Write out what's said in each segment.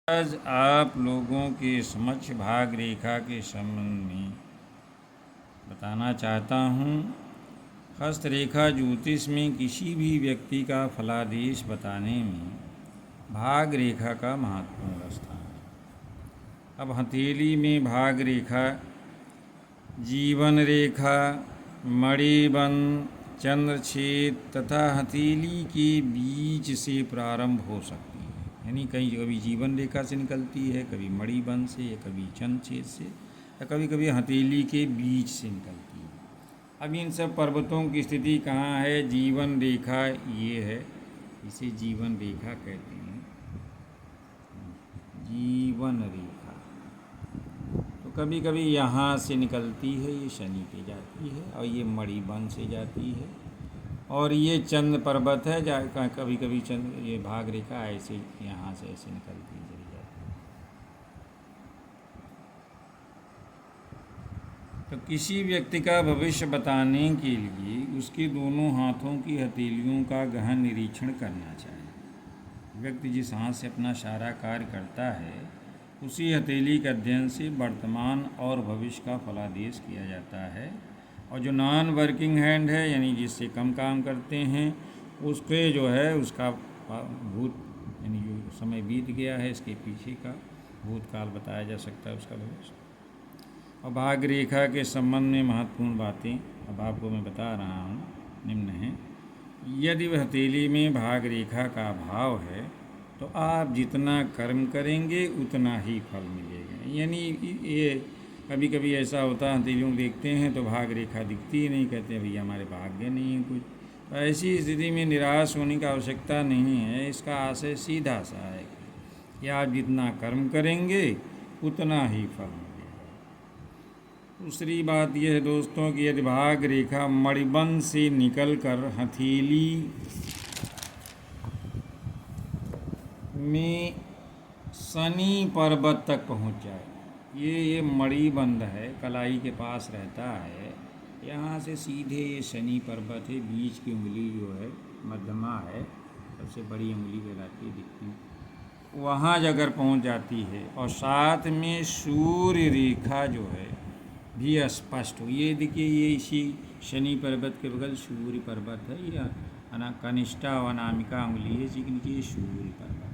आज आप लोगों के समक्ष भाग रेखा के संबंध में बताना चाहता हूँ। हस्तरेखा ज्योतिष में किसी भी व्यक्ति का फलादेश बताने में भाग रेखा का महत्वपूर्ण स्थान है। अब हथेली में भाग रेखा, जीवन रेखा, मणिबंध, चंद्रछेद तथा हथेली के बीच से प्रारंभ हो सकती है। यानी कहीं कभी जीवन रेखा से निकलती है, कभी मणिबंध से, या कभी चंद्रछेद से, या कभी कभी हथेली के बीच से निकलती है। अब इन सब पर्वतों की स्थिति कहाँ है? जीवन रेखा ये है, इसे जीवन रेखा कहते हैं। जीवन रेखा तो कभी कभी यहाँ से निकलती है, ये शनि पे जाती है, और ये मणिबंध से जाती है, और ये चंद्र पर्वत है जहाँ कभी कभी चंद्र ये भाग रेखा ऐसे यहाँ से ऐसे निकलती चली जाती है। तो किसी व्यक्ति का भविष्य बताने के लिए उसके दोनों हाथों की हथेलियों का गहन निरीक्षण करना चाहिए। व्यक्ति जिस हाथ से अपना सारा कार्य करता है उसी हथेली के अध्ययन से वर्तमान और भविष्य का फलादेश किया जाता है। और जो नॉन वर्किंग हैंड है, यानी जिससे कम काम करते हैं, उसके जो है उसका भूत यानी जो समय बीत गया है इसके पीछे का भूतकाल बताया जा सकता है, उसका भविष्य। और भाग रेखा के संबंध में महत्वपूर्ण बातें अब आपको मैं बता रहा हूँ, निम्न है। यदि हथेली में भाग रेखा का भाव है तो आप जितना कर्म करेंगे उतना ही फल मिलेगा। यानी ये कभी कभी ऐसा होता है, हथेलियों को देखते हैं तो भाग रेखा दिखती ही नहीं, कहते हैं भैया हमारे भाग्य नहीं है कुछ। तो ऐसी स्थिति में निराश होने की आवश्यकता नहीं है। इसका आशय सीधा सा है कि आप जितना कर्म करेंगे उतना ही फल मिलेगा। दूसरी बात यह है दोस्तों कि यदि भाग रेखा मणिबंध से निकलकर हथेली में शनि पर्वत तक पहुंच जाए, ये मणिबंध है, कलाई के पास रहता है, यहाँ से सीधे ये शनि पर्वत है, बीच की उंगली जो है मध्यमा है, सबसे बड़ी उंगली कहलाती है, दिखती, वहाँ अगर पहुँच जाती है और साथ में सूर्य रेखा जो है भी स्पष्ट हो। ये देखिए, ये इसी शनि पर्वत के बगल सूर्य पर्वत है, ये कनिष्ठा व अनामिका उंगली है, इसी के नीचे ये सूर्य पर्वत।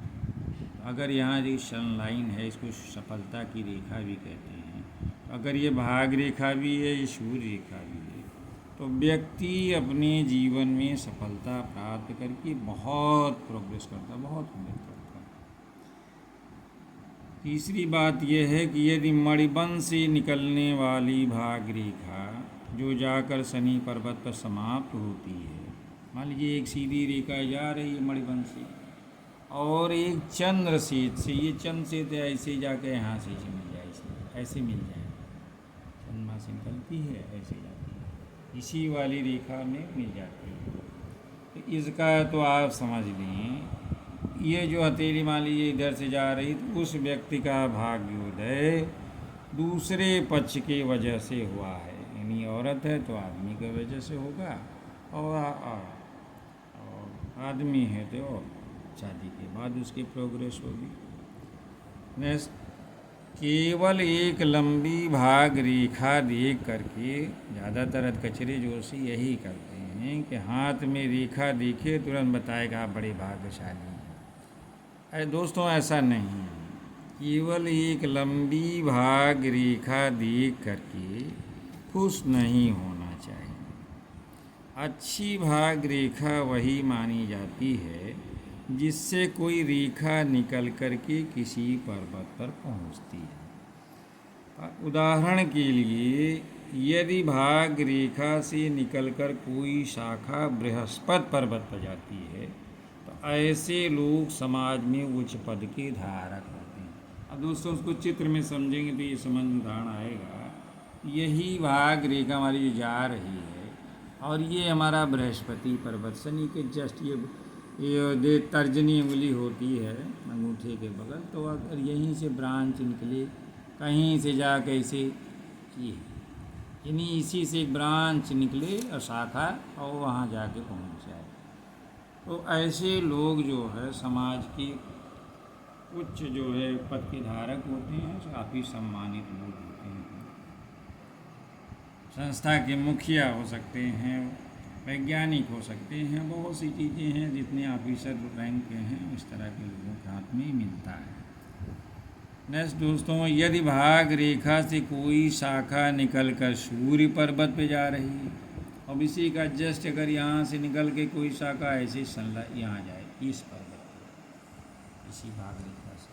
अगर यहाँ जो सन लाइन है, इसको सफलता की रेखा भी कहते हैं। अगर ये भाग रेखा भी है, ये सूर्य रेखा भी है, तो व्यक्ति अपने जीवन में सफलता प्राप्त करके बहुत प्रोग्रेस करता, बहुत उन्नति करता। तीसरी बात यह है कि यदि मणिबंध से निकलने वाली भाग रेखा जो जाकर शनि पर्वत पर समाप्त होती है, मान लीजिए एक सीधी रेखा जा रही है मणिबंध से और एक चंद्रसेद से, ये चंद्रसेद ऐसे जाकर यहाँ से मिल जाए, ऐसे मिल जाए, चंद्रमा से निकलती है ऐसे जाती है, इसी वाली रेखा में मिल जाती है। तो इसका तो आप समझ लें, ये जो हथेली मान लीजिए इधर से जा रही, तो उस व्यक्ति का भाग्योदय दूसरे पक्ष के वजह से हुआ है। यानी औरत है तो आदमी की वजह से होगा, और आदमी है तो शादी के बाद उसकी प्रोग्रेस होगी। नेक्स्ट, केवल एक लंबी भाग रेखा देख करके ज़्यादातर कचरे जोशी यही करते हैं कि हाथ में रेखा देखे तुरंत बताएगा आप बड़े भाग्यशाली हैं। अरे दोस्तों, ऐसा नहीं है। केवल एक लंबी भाग रेखा देख करके खुश नहीं होना चाहिए। अच्छी भाग रेखा वही मानी जाती है जिससे कोई रेखा निकल करके किसी पर्वत पर पहुंचती है। उदाहरण के लिए, यदि भाग रेखा से निकलकर कोई शाखा बृहस्पति पर्वत पर जाती है तो ऐसे लोग समाज में उच्च पद के धारक होते हैं। अब दोस्तों उसको चित्र में समझेंगे तो ये समझ में उदाहरण आएगा। यही भाग रेखा हमारी जा रही है और ये हमारा बृहस्पति पर्वत, शनि के जस्ट ये तर्जनी उंगली होती है अंगूठे के बगल, तो अगर यहीं से ब्रांच निकले, कहीं से जा कैसे ये यानी इसी से एक ब्रांच निकले और शाखा और वहाँ जाके पहुँच जाए, तो ऐसे लोग जो है समाज के उच्च जो है पद के धारक होते हैं, काफ़ी सम्मानित लोग होते हैं। संस्था के मुखिया हो सकते हैं, वैज्ञानिक हो सकते हैं, बहुत सी चीज़ें हैं। जितने ऑफिसर रैंक के हैं इस तरह के लोगों के हाथ में मिलता है। नेक्स्ट दोस्तों, यदि भाग रेखा से कोई शाखा निकलकर सूर्य पर्वत पे जा रही है, अब इसी का जस्ट अगर यहाँ से निकल के कोई शाखा ऐसे यहाँ जाए इस पर्वत पे, इसी भाग रेखा से,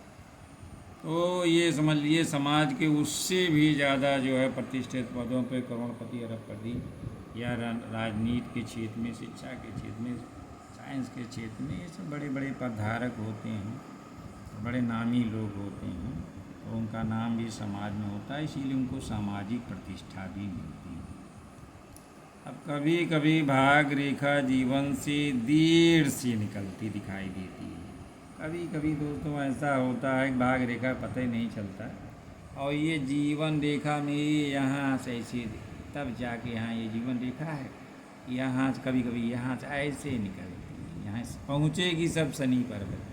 तो ये समझ लिए समाज के उससे भी ज़्यादा जो है प्रतिष्ठित पदों पे, करोड़पति अरबपति, या राजनीति के क्षेत्र में, शिक्षा के क्षेत्र में, साइंस के क्षेत्र में, ये सब बड़े बड़े पदधारक होते हैं, बड़े नामी लोग होते हैं, तो उनका नाम भी समाज में होता है, इसीलिए उनको सामाजिक प्रतिष्ठा भी मिलती है। अब कभी कभी भाग रेखा जीवन से देर से निकलती दिखाई देती है। कभी कभी दोस्तों ऐसा होता है कि भाग रेखा पता ही नहीं चलता, और ये जीवन रेखा में यहाँ से ऐसे, तब जाके यहाँ ये जीवन रेखा है, यहाँ से कभी कभी यहाँ से ऐसे निकलती है, यहाँ से पहुँचेगी सब शनि पर्वत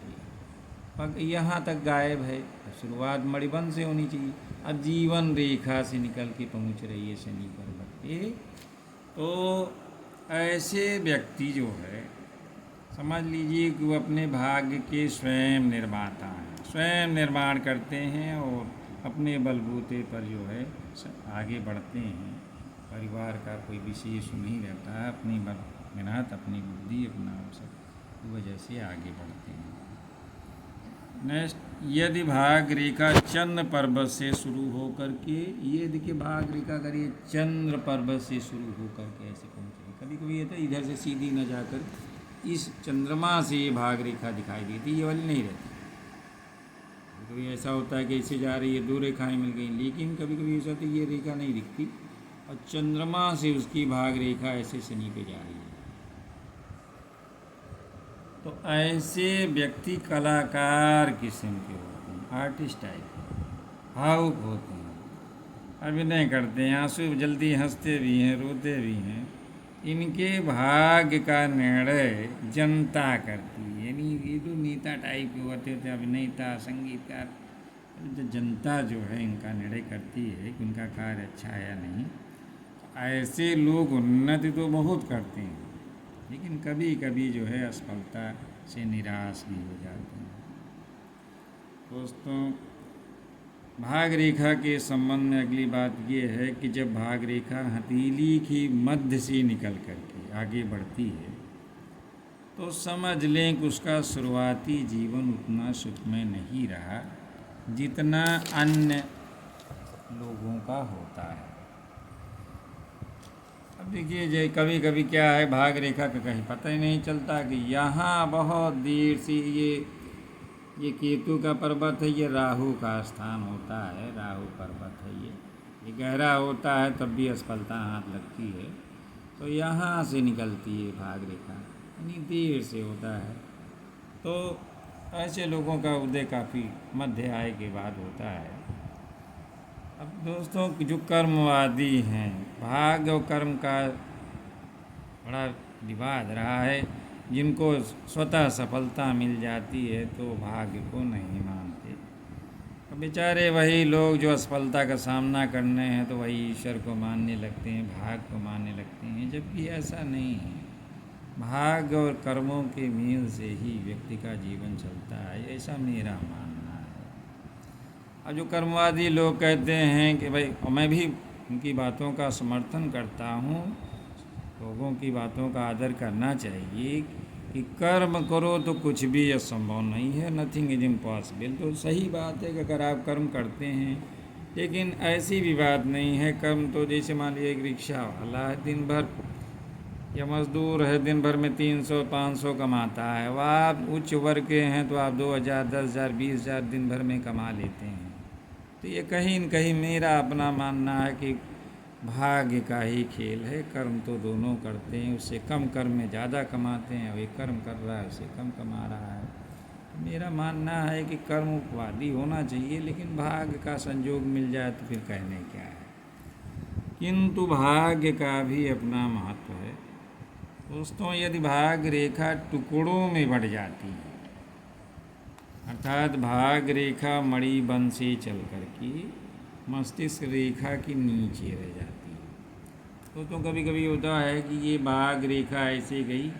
पर, यहाँ तक गायब है। शुरुआत मणिबंध से होनी चाहिए, अब जीवन रेखा से निकल के पहुँच रही है शनि पर्वत पे। तो ऐसे व्यक्ति जो है, समझ लीजिए कि वो अपने भाग्य के स्वयं निर्माता हैं, स्वयं निर्माण करते हैं और अपने बलबूते पर जो है आगे बढ़ते हैं। परिवार का कोई विशेष नहीं रहता है, अपनी मेहनत, अपनी बुद्धि, अपना सब वजह से आगे बढ़ते हैं। नेक्स्ट, यदि भाग रेखा चंद्र पर्वत से शुरू होकर के, ये देखिए भाग रेखा अगर ये चंद्र पर्वत से शुरू होकर के ऐसे पहुँचे, कभी कभी ये था इधर से सीधी न जाकर इस चंद्रमा से ये भाग रेखा दिखाई देती, ये वाली नहीं रहती। कभी ऐसा होता है कि ऐसे जा रही है, दो रेखाएं मिल गई, लेकिन कभी कभी ऐसा होता है ये रेखा नहीं दिखती और चंद्रमा से उसकी भाग रेखा ऐसे शनि पे जा रही है। तो ऐसे व्यक्ति कलाकार किस्म के होते हैं, आर्टिस्ट टाइप, भावुक होते हैं, अभिनय करते हैं, आंसू जल्दी हंसते भी हैं, रोते भी हैं। इनके भाग्य का निर्णय जनता करती है, यानी ये जो नेता टाइप के होते थे, अभिनेता, संगीतकार, जो जनता जो है इनका निर्णय करती है कि उनका कार्य अच्छा है या नहीं। ऐसे लोग उन्नति तो बहुत करते हैं, लेकिन कभी कभी जो है असफलता से निराश भी हो जाते हैं। दोस्तों, भाग रेखा के संबंध में अगली बात ये है कि जब भाग रेखा हथेली की मध्य से निकल करके आगे बढ़ती है, तो समझ लें कि उसका शुरुआती जीवन उतना सुखमय नहीं रहा जितना अन्य लोगों का होता है। अब देखिए, कभी कभी क्या है, भाग रेखा का कहीं पता ही नहीं चलता कि यहाँ बहुत देर से ये केतु का पर्वत है, ये राहु का स्थान होता है, राहु पर्वत है, ये गहरा होता है तब भी असफलता हाथ लगती है। तो यहाँ से निकलती है भाग रेखा, यानी देर से होता है। तो ऐसे लोगों का उदय काफ़ी मध्य आय के बाद होता है। अब दोस्तों, जो कर्मवादी हैं, भाग्य और कर्म का बड़ा विवाद रहा है। जिनको स्वतः सफलता मिल जाती है तो भाग्य को नहीं मानते। अब बेचारे वही लोग जो असफलता का सामना करने हैं तो वही ईश्वर को मानने लगते हैं, भाग्य को मानने लगते हैं, जबकि ऐसा नहीं है। भाग्य और कर्मों के मेल से ही व्यक्ति का जीवन चलता है, ऐसा मेरा मानना है। अब जो कर्मवादी लोग कहते हैं कि भाई, और मैं भी उनकी बातों का समर्थन करता हूँ, लोगों की बातों का आदर करना चाहिए कि कर्म करो तो कुछ भी असंभव नहीं है, नथिंग इज इम्पॉसिबल। तो सही बात है कि अगर आप कर्म करते हैं, लेकिन ऐसी भी बात नहीं है। कर्म तो जैसे मान लीजिए एक रिक्शा वाला है, दिन भर, या मज़दूर है, दिन भर में 300-500 कमाता है। वह आप उच्च वर्ग के हैं तो आप 2000, 10,000, 20,000 दिन भर में कमा लेते हैं। तो ये कहीं न कहीं मेरा अपना मानना है कि भाग्य का ही खेल है। कर्म तो दोनों करते हैं, उससे कम कर्म में ज़्यादा कमाते हैं, और एक कर्म कर रहा है उससे कम कमा रहा है। तो मेरा मानना है कि कर्मवादी होना चाहिए, लेकिन भाग्य का संयोग मिल जाए तो फिर कहने क्या है। किंतु भाग्य का भी अपना महत्व है दोस्तों। यदि भाग्य रेखा टुकड़ों में बढ़ जाती है, अर्थात भाग रेखा मणिबंध से चल कर के मस्तिष्क रेखा के नीचे रह जाती है। तो कभी कभी होता है कि ये भाग रेखा ऐसे गई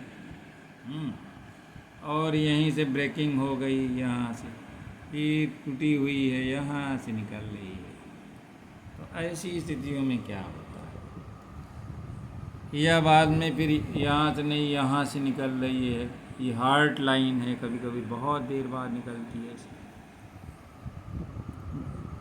और यहीं से ब्रेकिंग हो गई, यहाँ से फिर टूटी हुई है, यहाँ से निकल रही है। तो ऐसी स्थितियों में क्या होता है, या बाद में फिर यहाँ से नहीं यहाँ से निकल रही है, ये हार्ट लाइन है, कभी कभी बहुत देर बाद निकलती है।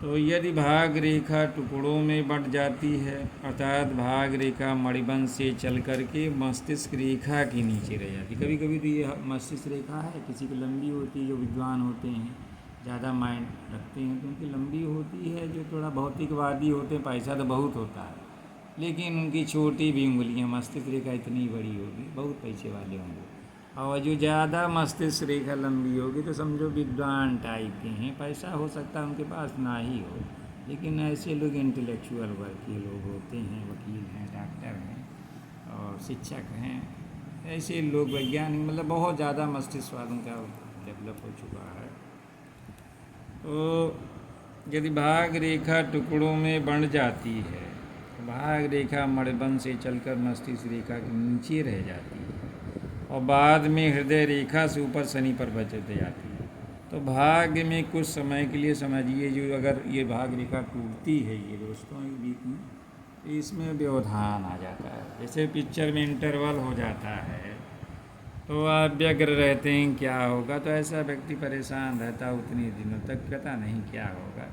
तो यदि भाग रेखा टुकड़ों में बंट जाती है, अर्थात भाग रेखा मणिबंध से चल करके मस्तिष्क रेखा के नीचे रह जाती। कभी कभी तो ये मस्तिष्क रेखा है किसी की लंबी होती है, जो विद्वान होते हैं, ज़्यादा माइंड रखते हैं, तो उनकी लंबी होती है। जो थोड़ा भौतिकवादी होते हैं, पैसा तो बहुत होता है, लेकिन उनकी छोटी भी उंगलियाँ, मस्तिष्क रेखा इतनी बड़ी होगी, बहुत पैसे वाले होंगे। और जो ज़्यादा मस्तिष्क रेखा लंबी होगी तो समझो विद्वान टाइप के हैं, पैसा हो सकता है उनके पास ना ही हो, लेकिन ऐसे लोग इंटेलेक्चुअल वर्ग के लोग होते हैं, वकील हैं, डॉक्टर हैं और शिक्षक हैं। ऐसे लोग वैज्ञानिक, मतलब बहुत ज़्यादा मस्तिष्क वालों का डेवलप हो चुका है। तो यदि भाग रेखा टुकड़ों में बंट जाती है, तो भाग रेखा मणिबंध से चलकर मस्तिष्क रेखा के नीचे रह जाती है और बाद में हृदय रेखा से ऊपर शनि पर्वत चलते जाती है। तो भाग्य में कुछ समय के लिए समझिए, जो अगर ये भाग रेखा टूटती है ये दोस्तों के बीच में, तो इसमें व्यवधान आ जाता है। जैसे पिक्चर में इंटरवल हो जाता है तो आप व्यग्र रहते हैं क्या होगा, तो ऐसा व्यक्ति परेशान रहता उतने दिनों तक, पता नहीं क्या होगा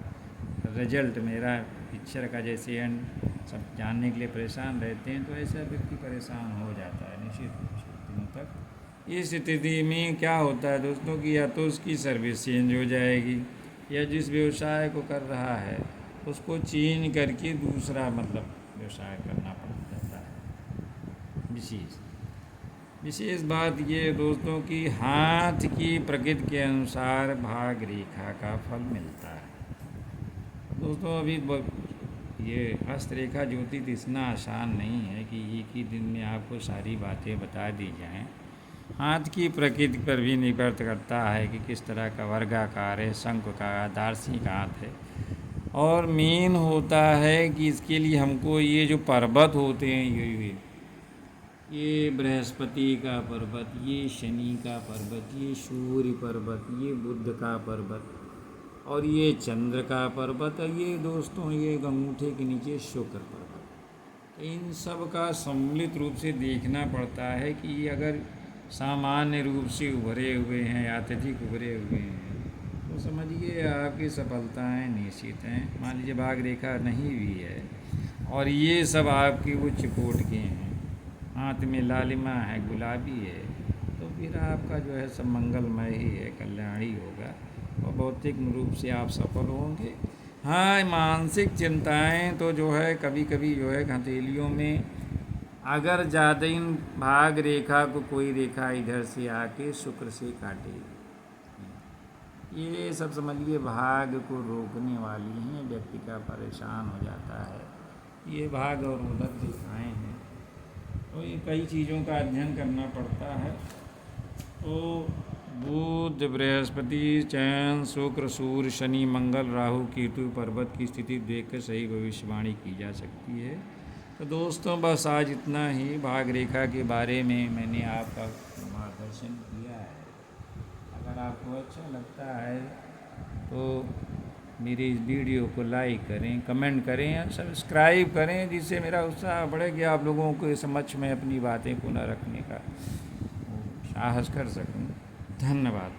रिजल्ट मेरा पिक्चर का। जैसे एंड सब जानने के लिए परेशान रहते हैं, तो ऐसा व्यक्ति परेशान हो जाता है निश्चित रूप से दिनों तक। इस स्थिति में क्या होता है दोस्तों कि या तो उसकी सर्विस चेंज हो जाएगी, या जिस व्यवसाय को कर रहा है उसको चेंज करके दूसरा मतलब व्यवसाय करना पड़ जाता है। विशेष बात ये दोस्तों कि हाथ की प्रकृति के अनुसार भाग रेखा का फल मिलता है। दोस्तों अभी ये हस्तरेखा ज्योतिष इतना आसान नहीं है कि एक ही दिन में आपको सारी बातें बता दी जाएं। हाथ की प्रकृति पर भी निर्भर करता है कि किस तरह का वर्गाकार है, शंख का, दार्शनिक हाथ है। और मेन होता है कि इसके लिए हमको ये जो पर्वत होते हैं, ये बृहस्पति का पर्वत, ये शनि का पर्वत, ये सूर्य पर्वत, ये बुध का पर्वत और ये चंद्र का पर्वत, ये दोस्तों ये अंगूठे के नीचे शुक्र पर्वत, इन सब का सम्मिलित रूप से देखना पड़ता है कि अगर सामान्य रूप से उभरे हुए हैं या अत्यधिक उभरे हुए हैं तो समझिए आपकी सफलताएं निश्चित हैं। मान लीजिए भाग रेखा नहीं भी है और ये सब आपकी उच्च कोट के हैं, हाथ में लालिमा है, गुलाबी है, तो फिर आपका जो है सब मंगलमय ही है, कल्याणी होगा और भौतिक रूप से आप सफल होंगे। हाँ, मानसिक चिंताएं तो जो है कभी कभी जो है हथेलियों में अगर ज़्यादा इन भाग रेखा को कोई रेखा इधर से आके शुक्र से काटे, ये सब समझिए भाग को रोकने वाली हैं, व्यक्ति का परेशान हो जाता है। ये भाग और उधर रेखाएँ हैं, तो ये कई चीज़ों का अध्ययन करना पड़ता है। तो बुध, बृहस्पति, चंद्र, शुक्र, सूर्य, शनि, मंगल, राहु, केतु पर्वत की स्थिति देखकर सही भविष्यवाणी की जा सकती है। तो दोस्तों बस आज इतना ही भाग रेखा के बारे में मैंने आपका मार्गदर्शन किया है। अगर आपको अच्छा लगता है तो मेरी इस वीडियो को लाइक करें, कमेंट करें या सब्सक्राइब करें, जिससे मेरा उत्साह बढ़े कि आप लोगों के समक्ष में अपनी बातें पुनः रखने का साहस कर सकूं। धन्यवाद।